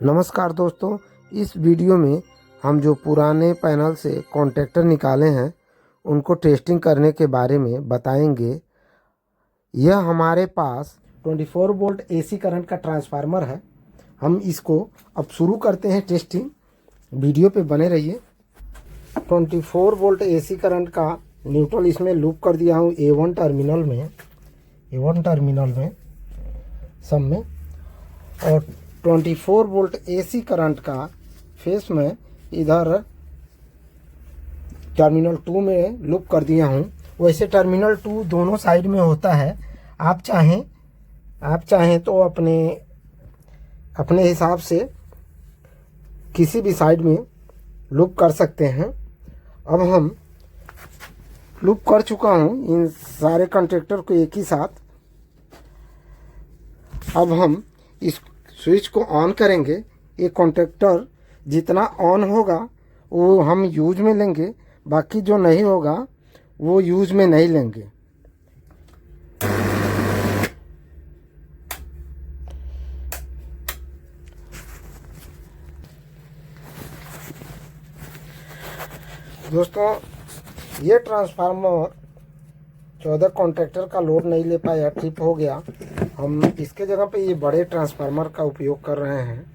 नमस्कार दोस्तों, इस वीडियो में हम जो पुराने पैनल से कॉन्टैक्टर निकाले हैं उनको टेस्टिंग करने के बारे में बताएंगे। यह हमारे पास 24 वोल्ट एसी करंट का ट्रांसफार्मर है। हम इसको अब शुरू करते हैं टेस्टिंग। वीडियो पे बने रहिए। 24 वोल्ट एसी करंट का न्यूट्रल इसमें लूप कर दिया हूँ A1 टर्मिनल में सब में, और 24 वोल्ट एसी करंट का फेस में इधर टर्मिनल 2 में लूप कर दिया हूँ। वैसे टर्मिनल 2 दोनों साइड में होता है। आप चाहें तो अपने हिसाब से किसी भी साइड में लूप कर सकते हैं। अब हम लूप कर चुका हूँ इन सारे कॉन्टैक्टर को एक ही साथ। अब हम इस स्विच को ऑन करेंगे। ये कॉन्टैक्टर जितना ऑन होगा वो हम यूज में लेंगे, बाकी जो नहीं होगा वो यूज में नहीं लेंगे। दोस्तों, ये ट्रांसफार्मर 14 कॉन्टैक्टर का लोड नहीं ले पाया, ट्रिप हो गया। हम इसके जगह पे ये बड़े ट्रांसफार्मर का उपयोग कर रहे हैं।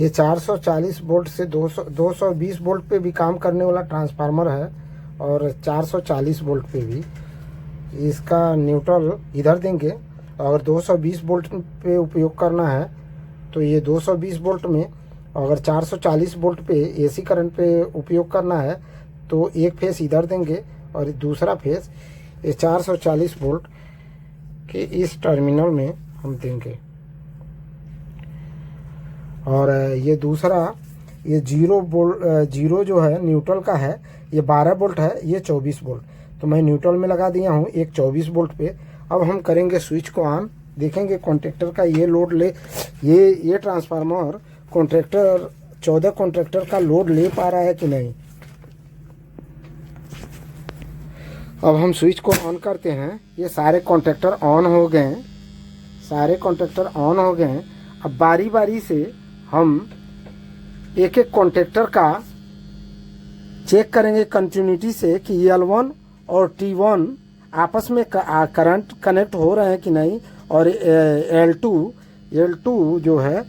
ये 440 वोल्ट से 220 वोल्ट पे भी काम करने वाला ट्रांसफार्मर है, और 440 वोल्ट पे भी। इसका न्यूट्रल इधर देंगे। अगर 220 वोल्ट पे उपयोग करना है तो ये 220 वोल्ट में, अगर 440 वोल्ट पे एसी करंट पे उपयोग करना है तो एक फेस इधर देंगे और दूसरा फेस ये 440 वोल्ट के इस टर्मिनल में हम देंगे। और ये दूसरा, ये जीरो जो है न्यूट्रल का है, ये 12 वोल्ट है, ये 24 वोल्ट। तो मैं न्यूट्रल में लगा दिया हूँ एक 24 वोल्ट पे। अब हम करेंगे स्विच को ऑन, देखेंगे कॉन्ट्रैक्टर का ये लोड ले, ये ट्रांसफार्मर कॉन्ट्रैक्टर 14 कॉन्ट्रैक्टर का लोड ले पा रहा है कि नहीं। अब हम स्विच को ऑन करते हैं। ये सारे कॉन्ट्रैक्टर ऑन हो गए हैं, अब बारी बारी से हम एक एक कॉन्ट्रैक्टर का चेक करेंगे कंटिन्यूटी से कि L1 और T1 आपस में करंट कनेक्ट हो रहे हैं कि नहीं, और L2 जो है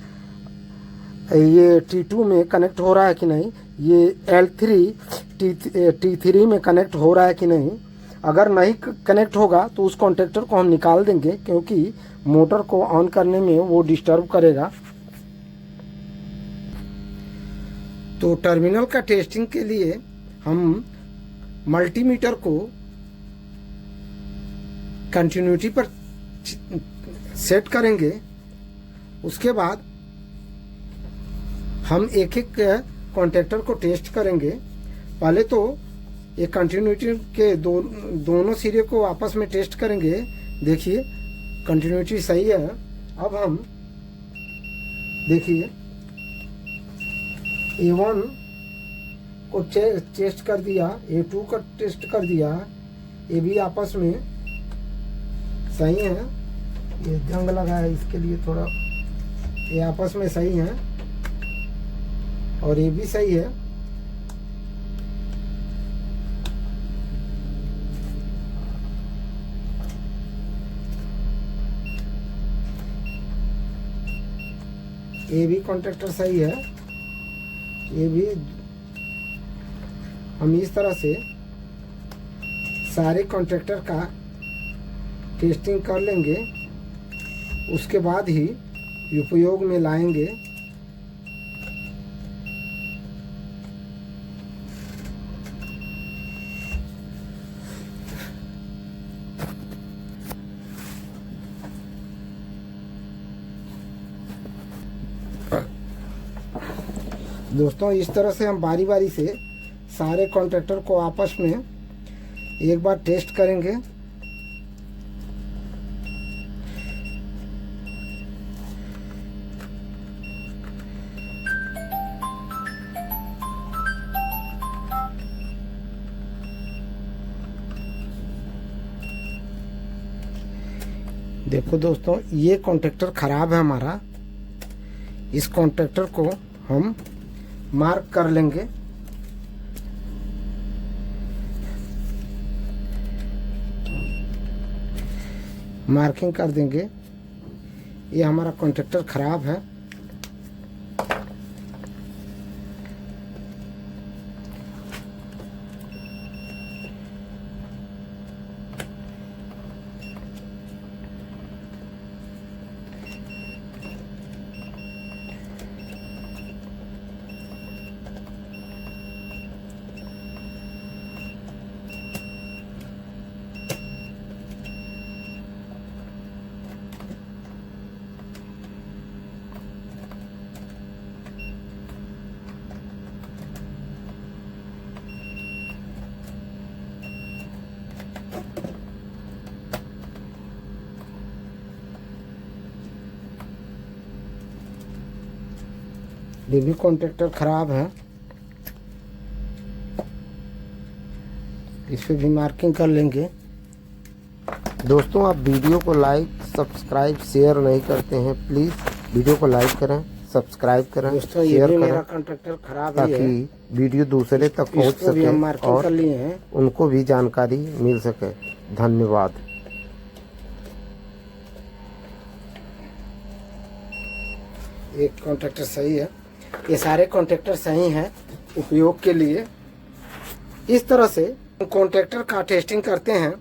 ये T2 में कनेक्ट हो रहा है कि नहीं, ये L3 T3 में कनेक्ट हो रहा है कि नहीं। अगर नहीं कनेक्ट होगा तो उस कॉन्टैक्टर को हम निकाल देंगे, क्योंकि मोटर को ऑन करने में वो डिस्टर्ब करेगा। तो टर्मिनल का टेस्टिंग के लिए हम मल्टीमीटर को कंटिन्यूटी पर सेट करेंगे। उसके बाद हम एक एक कॉन्टैक्टर को टेस्ट करेंगे। पहले तो ये कंटिन्यूटी के दोनों सिरे को आपस में टेस्ट करेंगे। देखिए कंटिन्यूटी सही है। अब हम देखिए A1 को टेस्ट कर दिया, A2 का टेस्ट कर दिया, ये भी आपस में सही है। ये जंग लगा है इसके लिए थोड़ा, ये आपस में सही है, और ये भी सही है। ये भी कॉन्ट्रैक्टर सही है। ये भी हम इस तरह से सारे कॉन्ट्रैक्टर का टेस्टिंग कर लेंगे, उसके बाद ही उपयोग में लाएंगे। दोस्तों, इस तरह से हम बारी बारी से सारे कॉन्ट्रैक्टर को आपस में एक बार टेस्ट करेंगे। देखो दोस्तों, ये कॉन्ट्रैक्टर ख़राब है हमारा। इस कॉन्ट्रैक्टर को हम मार्क कर लेंगे। मार्किंग कर देंगे। ये हमारा कॉन्ट्रैक्टर ख़राब है। ये भी कॉन्ट्रैक्टर ख़राब है। इस पे भी मार्किंग कर लेंगे। दोस्तों, आप वीडियो को लाइक, सब्सक्राइब, शेयर नहीं करते हैं, प्लीज़ वीडियो को लाइक करें, सब्सक्राइब करें, शेयर करें, मेरा कॉन्ट्रैक्टर ख़राब है ताकि वीडियो दूसरे तक पहुंच सके और उनको भी जानकारी मिल सके। धन्यवाद। एक कॉन्ट्रैक्टर सही है। ये सारे कॉन्ट्रैक्टर सही हैं उपयोग के लिए। इस तरह से कॉन्ट्रैक्टर का टेस्टिंग करते हैं।